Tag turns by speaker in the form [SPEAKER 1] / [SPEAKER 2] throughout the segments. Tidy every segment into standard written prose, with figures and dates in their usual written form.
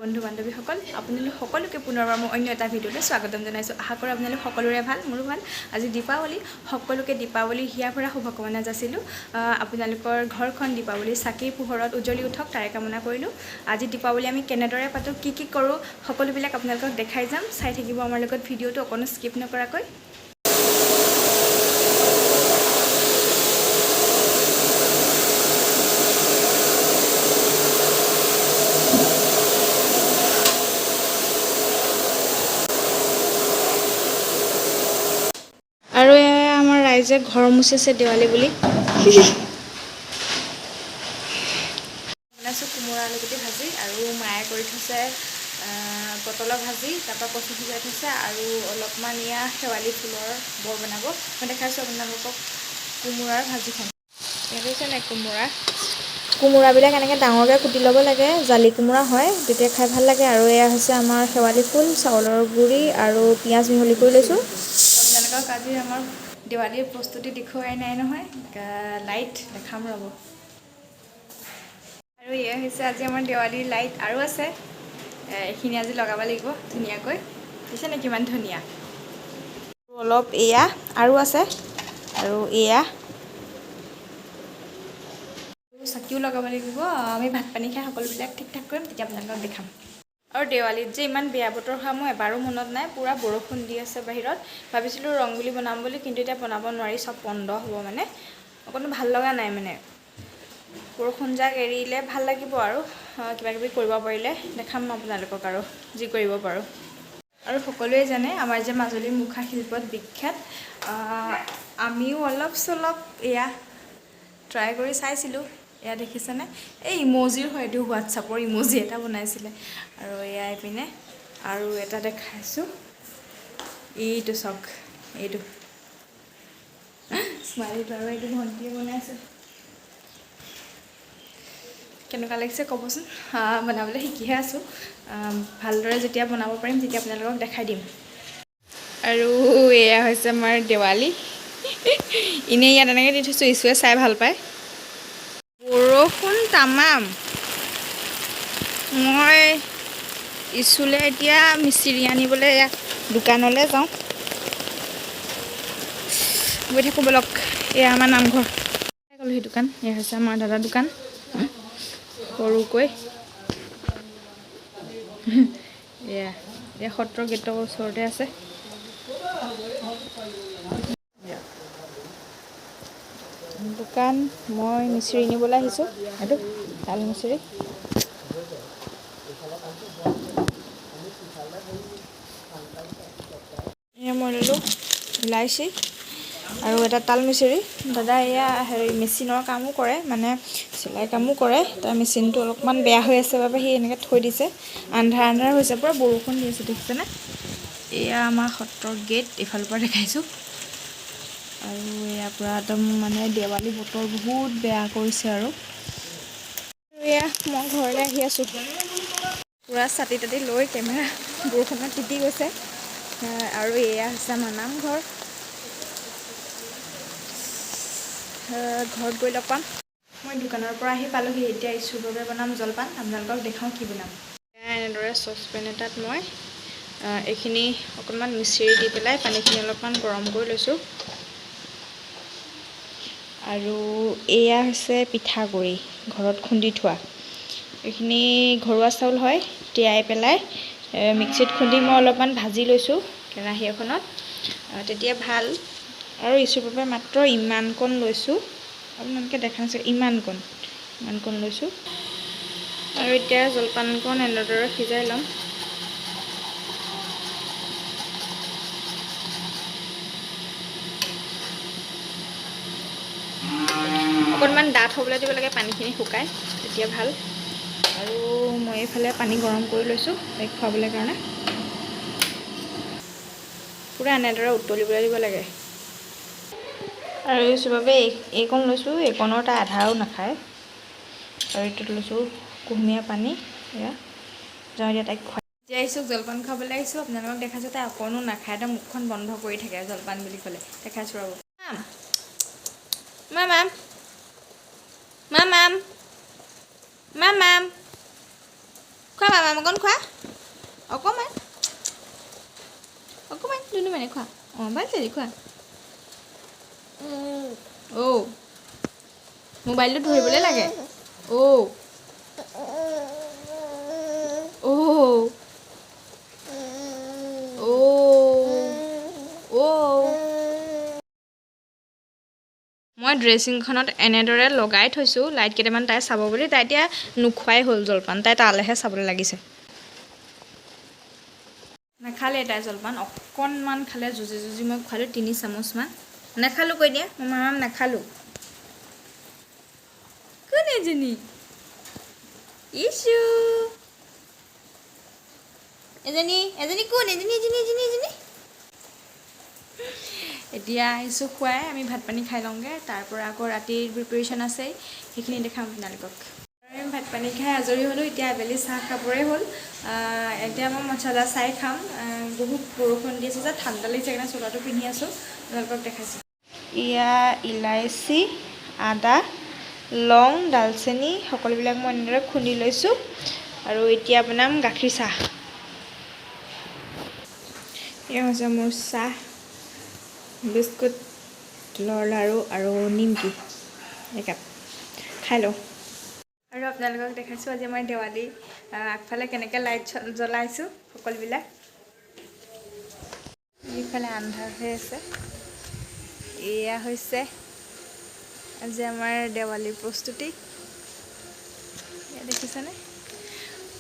[SPEAKER 1] বন্ধু বান্ধৱীসকল আপোনালোক সকলোকে পুনৰবাৰ মই অন্য এটা ভিডিঅ'লৈ স্বাগতম জনাইছোঁ। আশা কৰোঁ আপোনালোক সকলোৰে ভাল, মোৰো ভাল। আজি দীপাৱলী, সকলোকে দীপাৱলীৰ হিয়া ভৰা শুভকামনা যাচিলোঁ। আপোনালোকৰ ঘৰখন দীপাৱলীৰ চাকিৰ পোহৰত উজ্বলি উঠক তাৰে কামনা কৰিলোঁ। আজি দীপাৱলী আমি কেনেদৰে পাতোঁ, কি কৰোঁ, সকলোবিলাক আপোনালোকক দেখাই যাম। চাই থাকিব আমাৰ লগত ভিডিঅ'টো অকণো স্কিপ নকৰাকৈ। আৰু এয়া আমাৰ ৰাইজে ঘৰ মুচিছে দেৱালী বুলি। বনাইছোঁ কোমোৰা আলুগুটি ভাজি, আৰু মায়ে কৰি থৈছে পটলৰ ভাজি, তাৰপৰা কচু সিজাই থৈছে, আৰু অলপমান এয়া শেৱালি ফুলৰ বৰ বনাব। মই দেখাইছোঁ আপোনালোকক কোমোৰাৰ ভাজিখন। ইয়াত হৈছে নাই কোমোৰাবিলাক এনেকৈ ডাঙৰকৈ কুটি ল'ব লাগে, জালি কোমোৰা হয়, তেতিয়া খাই ভাল লাগে। আৰু এয়া হৈছে আমাৰ শেৱালি ফুল, চাউলৰ গুড়ি আৰু পিঁয়াজ মিহলি কৰি লৈছোঁ। আপোনালোকক আজি আমাৰ দেৱালীৰ প্ৰস্তুতি দেখুৱাই নাই নহয়, লাইট দেখাম ৰ'ব। আৰু এয়া হৈছে আজি আমাৰ দেৱালীৰ লাইট, আৰু আছে এইখিনি আজি লগাব লাগিব ধুনীয়াকৈ। দেখিছেনে কিমান ধুনীয়া। অলপ এয়া আৰু আছে, আৰু এয়া চাকিও লগাব লাগিব। আমি ভাত পানী খাই সকলোবিলাক ঠিক ঠাক কৰিম, তেতিয়া আপোনালোকক দেখাম। আৰু দেৱালীত যে ইমান বেয়া বতৰ হোৱা মোৰ এবাৰো মনত নাই। পূৰা বৰষুণ দি আছে বাহিৰত। ভাবিছিলোঁ ৰংগুলি বনাম বুলি, কিন্তু এতিয়া বনাব নোৱাৰি, চব বন্ধ হ'ব মানে। অকণো ভাল লগা নাই মানে। বৰষুণ যাক এৰিলে ভাল লাগিব আৰু কিবাকিবি কৰিব পাৰিলে দেখাম আপোনালোকক আৰু যি কৰিব পাৰোঁ। আৰু সকলোৱে জানে আমাৰ যে মাজুলীৰ মুখা শিল্পত বিখ্যাত। আমিও অলপ চলপ এয়া ট্ৰাই কৰি চাইছিলোঁ। এয়া দেখিছেনে, এই ইম'জিৰ হয়, এইটো হোৱাটছআপৰ ইম'জি এটা বনাইছিলে। আৰু এয়া এইপিনে আৰু এটা দেখাইছোঁ, এইটো চাওক, এইটো স্মাইলিটো, আৰু এইটো ভণ্টিয়ে বনাইছে। কেনেকুৱা লাগিছে ক'বচোন। বনাবলৈ শিকিহে আছোঁ, ভালদৰে যেতিয়া বনাব পাৰিম তেতিয়া আপোনালোকক দেখাই দিম। আৰু এয়া হৈছে আমাৰ দেৱালী। এনেই ইয়াত এনেকৈ দি থৈছোঁ, ইছুৱে চাই ভাল পায়। বৰষুণ তামাম। মই ইছুলৈ এতিয়া মিচিৰি আনিবলৈ ইয়াত দোকানলৈ যাওঁ। গৈ থাকোঁ ব'লক। এয়া আমাৰ নামঘৰ গ'লো, সেই দোকান। এয়া হৈছে আমাৰ দাদাৰ দোকান, সৰুকৈ। এয়া সত্ৰ গেটৰ ওচৰতে আছে। দোকান, মই মিচিৰি নিবলৈ আহিছোঁ। এইটো তাল মিচিৰি। এয়া মই ল'লোঁ ইলাইচি আৰু এটা তাল মিচিৰি। দাদা এয়া মেচিনৰ কামো কৰে, মানে চিলাই কামো কৰে। তাৰ মেচিনটো অলপমান বেয়া হৈ আছে বাবে সি এনেকৈ থৈ দিছে। আন্ধাৰ হৈছে, পূৰা বৰষুণ দি আছে, দেখিছেনে। এয়া আমাৰ সত্ৰৰ গেট, এইফালৰ পৰা দেখাইছোঁ। আৰু এয়া পূৰা একদম মানে দেৱালী বতৰ বহুত বেয়া কৰিছে। আৰু এয়া মই ঘৰলৈ আহি আছোঁ, পূৰা ছাতি তাতি লৈ কেমেৰা বৰষুণত তিতি গৈছে। আৰু এয়া হৈছে আমাৰ নামঘৰ। ঘৰত গৈ লগ পাম। মই দোকানৰ পৰা আহি পালোঁহি। এতিয়া ইছুৰ বাবে বনাম জলপান, আপোনালোকক দেখাওঁ কি বনাম। এনেদৰে চচপেন এটাত মই এইখিনি অকণমান মিচিৰি দি পেলাই পানীখিনি অলপমান গৰম কৰি লৈছোঁ। আৰু এয়া হৈছে পিঠাগুড়ি, ঘৰত খুন্দি থোৱা। এইখিনি ঘৰুৱা চাউল হয়, তিয়াই পেলাই মিক্সিত খুন্দি মই অলপমান ভাজি লৈছোঁ কেৰাহী এখনত, তেতিয়া ভাল। আৰু ইছুৰ বাবে মাত্ৰ ইমানকণ লৈছোঁ, আপোনালোকে দেখা নাছিল, ইমানকণ লৈছোঁ। আৰু এতিয়া জলপানকণ এনেদৰে সিজাই ল'ম। অকণমান ডাঠ হ'বলৈ দিব লাগে, পানীখিনি শুকাই, তেতিয়া ভাল। আৰু মই এইফালে পানী গৰম কৰি লৈছোঁ তাইক খুৱাবলৈ কাৰণে। পূৰা এনেদৰে উতলিবলৈ দিব লাগে। আৰু ইছুৰ বাবে এইকণ লৈছোঁ, এইকণৰ তাৰ আধাও নাখায়। আৰু এইটোত লৈছোঁ কুহুমীয়া পানী। এয়া যাওঁ, এতিয়া তাইক খুৱাই। এতিয়া আহিছোঁ জলপান খাবলৈ আহিছোঁ। আপোনালোকক দেখাইছোঁ, তাই অকণো নাখায়, একদম মুখখন বন্ধ কৰি থাকে জলপান বুলি ক'লে। দেখাইছোঁ ৰ'ব। মাম খোৱা মামা অকণ খোৱা অকণমান অকণমান দুনু মানে খোৱা অঁ ভাল চেৰি খোৱা অ' মোবাইলটো ধৰিবলৈ লাগে অ' অ' মই ড্ৰেছিংখনত এনেদৰে লগাই থৈছোঁ লাইট কেইটামান তাই চাব বুলি তাই এতিয়া নোখোৱাই হ'ল জলপান তাই তালৈহে চাবলৈ লাগিছে নাখালে তাই জলপান অকণমান খালে যুঁজি যুঁজি মই খোৱালোঁ 3 চামুচমান নাখালোঁ কৈ দিয়া মই মামাম নাখালোঁ কোন এজনী ইছু এজনী এজনী কোন এজনী এজনী এজনী এজনী এতিয়া আহিছোঁ খুৱাই আমি ভাত পানী খাই লওঁগৈ তাৰপৰা আকৌ ৰাতিৰ প্ৰিপেৰেশ্যন আছেই সেইখিনি দেখাম আপোনালোকক আমি ভাত পানী খাই আজৰি হ'লোঁ এতিয়া আবেলি চাহ খাবৰে হ'ল এতিয়া মই মছলা চাই খাম বহুত বৰষুণ দি আছে যে ঠাণ্ডা লাগিছে সেইকাৰণে চোলাটো পিন্ধি আছোঁ আপোনালোকক দেখাইছোঁ এয়া ইলাইচি আদা লং ডালচেনি সকলোবিলাক মই এনেদৰে খুন্দি লৈছোঁ আৰু এতিয়া বনাম গাখীৰ চাহ এয়া হৈছে মোৰ চাহ বিস্কুট তিলৰ লাড়ু আৰু নিমকি একাপ খাই লওঁ আৰু আপোনালোকক দেখাইছোঁ আজি আমাৰ দেৱালী আগফালে কেনেকৈ লাইট জ্বলাইছোঁ সকলোবিলাক এইফালে আন্ধাৰ হৈ আছে এয়া হৈছে আজি আমাৰ দেৱালীৰ প্ৰস্তুতি দেখিছেনে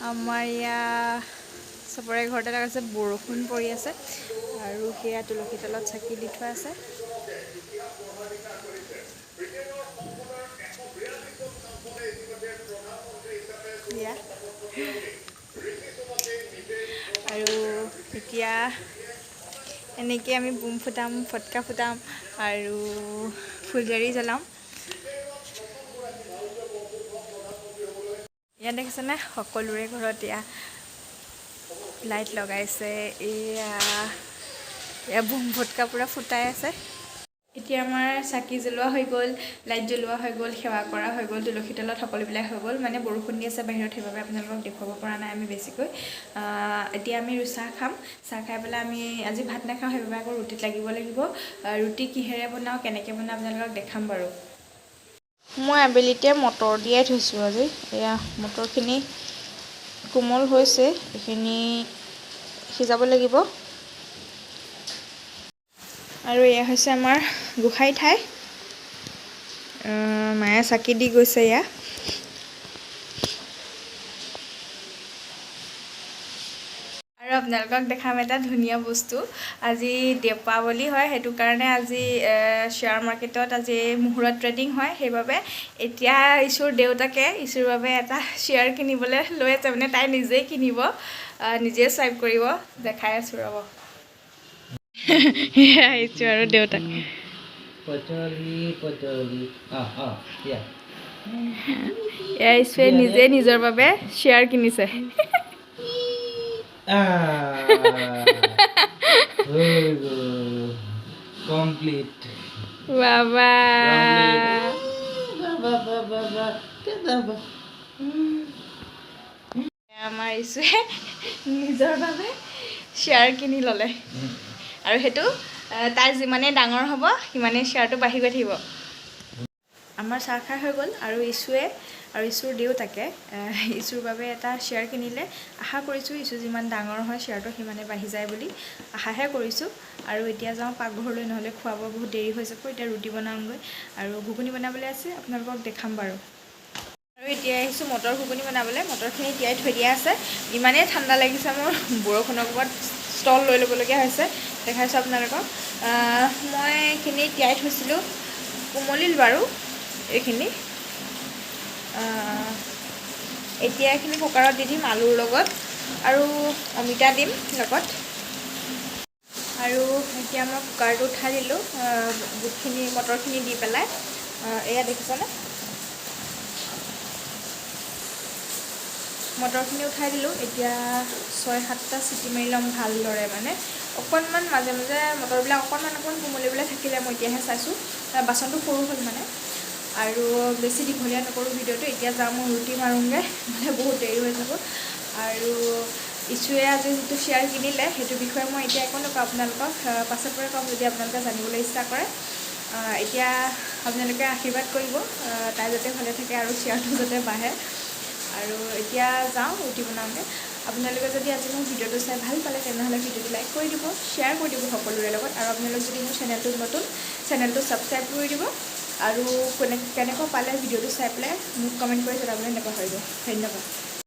[SPEAKER 1] আমাৰ ইয়া চবৰে ঘৰতে লগাইছে বৰষুণ পৰি আছে আৰু সেয়া তুলসী তলত চাকি দি থোৱা আছে আৰু এতিয়া এনেকৈ আমি বুম ফুটাম ফটকা ফুটাম আৰু ফুলজাৰি জ্বলাম ইয়াত দেখিছেনে সকলোৰে ঘৰত এয়া লাইট লগাইছে এয়া বুম ফটকা পূৰা ফুটাই আছে এতিয়া আমাৰ চাকি জ্বলোৱা হৈ গ'ল লাইট জ্বলোৱা হৈ গ'ল সেৱা কৰা হৈ গ'ল তুলসী তলত সকলোবিলাক হৈ গ'ল মানে বৰষুণ দি আছে বাহিৰত সেইবাবে আপোনালোকক দেখুৱাব পৰা নাই আমি বেছিকৈ এতিয়া আমি চাহ খাম চাহ খাই পেলাই আমি আজি ভাত নাখাওঁ সেইবাবে আকৌ ৰুটিত লাগিব ৰুটি কিহেৰে বনাওঁ কেনেকৈ বনাওঁ আপোনালোকক দেখাম বাৰু মই আবেলিতে মটৰ দিয়াই থৈছোঁ আজি এয়া মটৰখিনি কোমল হৈছে এইখিনি সিজাব লাগিব আৰু এয়া হৈছে আমাৰ গোসাঁই ঠাই মায়ে চাকি দি গৈছে এয়া আৰু আপোনালোকক দেখাম এটা ধুনীয়া বস্তু আজি দীপাৱলী হয় সেইটো কাৰণে আজি শ্বেয়াৰ মাৰ্কেটত আজি মুহূৰ্ত ট্ৰেডিং হয় সেইবাবে এতিয়া ইছুৰ দেউতাকে ইছুৰ বাবে এটা শ্বেয়াৰ কিনিবলৈ লৈ আছে মানে তাই নিজেই কিনিব নিজে স্বাইপ কৰিব দেখাই আছোঁ ৰ'ব আহিছোঁ আৰু দেউতাক ইছুৱে নিজে নিজৰ বাবে শ্বেয়াৰ কিনিছে
[SPEAKER 2] Complete.
[SPEAKER 1] বাবা আমাৰ ইছুৱে নিজৰ বাবে শ্বেয়াৰ কিনি ল'লে আৰু সেইটো তাই যিমানেই ডাঙৰ হ'ব সিমানেই শ্বেয়াৰটো বাঢ়ি গৈ থাকিব আমাৰ চাহ খাই হৈ গ'ল আৰু ইছুৱে আৰু ইছুৰ দেউতাকে ইছুৰ বাবে এটা শ্বেয়াৰ কিনিলে আশা কৰিছোঁ ইছু যিমান ডাঙৰ হয় শ্বেয়াৰটো সিমানে বাঢ়ি যায় বুলি আশাহে কৰিছোঁ আৰু এতিয়া যাওঁ পাকঘৰলৈ নহ'লে খোৱা বোৱা বহুত দেৰি হৈ যাব এতিয়া ৰুটি বনাওঁগৈ আৰু ঘুগুনি বনাবলৈ আছে আপোনালোকক দেখাম বাৰু আৰু এতিয়া আহিছোঁ মটৰ ঘুগুনি বনাবলৈ মটৰখিনি তিয়াই থৈ দিয়া আছে ইমানেই ঠাণ্ডা লাগিছে মোৰ বৰষুণৰ ওপৰত ষ্টল লৈ ল'বলগীয়া হৈছে দেখাইছোঁ আপোনালোকক মই এইখিনি তিয়াই থৈছিলোঁ কোমলিল বাৰু এইখিনি এতিয়া এইখিনি কুকাৰত দি দিম আলুৰ লগত আৰু অমিতা দিম লগত আৰু এতিয়া মই কুকাৰটো উঠাই দিলোঁ বুটখিনি মটৰখিনি দি পেলাই এয়া দেখিছেনে মটৰখিনি উঠাই দিলোঁ এতিয়া 6-7টা চিটি মাৰি ল'ম ভালদৰে মানে অকণমান মাজে মাজে মটৰবিলাক অকণমান কোমলিবলৈ থাকিলে মই এতিয়াহে চাইছোঁ বাচনটো সৰু হ'ল মানে আৰু বেছি দীঘলীয়া নকৰোঁ ভিডিঅ'টো এতিয়া যাওঁ মই ৰুটি মাৰোঁগৈ মানে বহুত দেৰি হৈ যাব আৰু ইছুৱে আজি যিটো শ্বেয়াৰ কিনিলে সেইটো বিষয়ে মই এতিয়া একো নকওঁ, আপোনালোকক পাছৰ পৰা ক'ম যদি আপোনালোকে জানিবলৈ ইচ্ছা কৰে। এতিয়া আপোনালোকে আশীৰ্বাদ কৰিব তাই যাতে ভালে থাকে আৰু শ্বেয়াৰটো যাতে বাঢ়ে। আৰু এতিয়া যাওঁ ৰুটি বনাওঁগৈ। আপোনালোকে যদি আজি মোৰ ভিডিঅ'টো চাই ভাল পালে তেনেহ'লে ভিডিঅ'টো লাইক কৰি দিব, শ্বেয়াৰ কৰি দিব সকলোৰে লগত। আৰু আপোনালোক যদি মোৰ চেনেলটোত নতুন, চেনেলটো ছাবস্ক্ৰাইব কৰি দিব। আৰু কেনেকুৱা পালে ভিডিঅ'টো চাই পেলাই মোক কমেণ্ট কৰি জনাবলৈ নাপাহৰিব। ধন্যবাদ।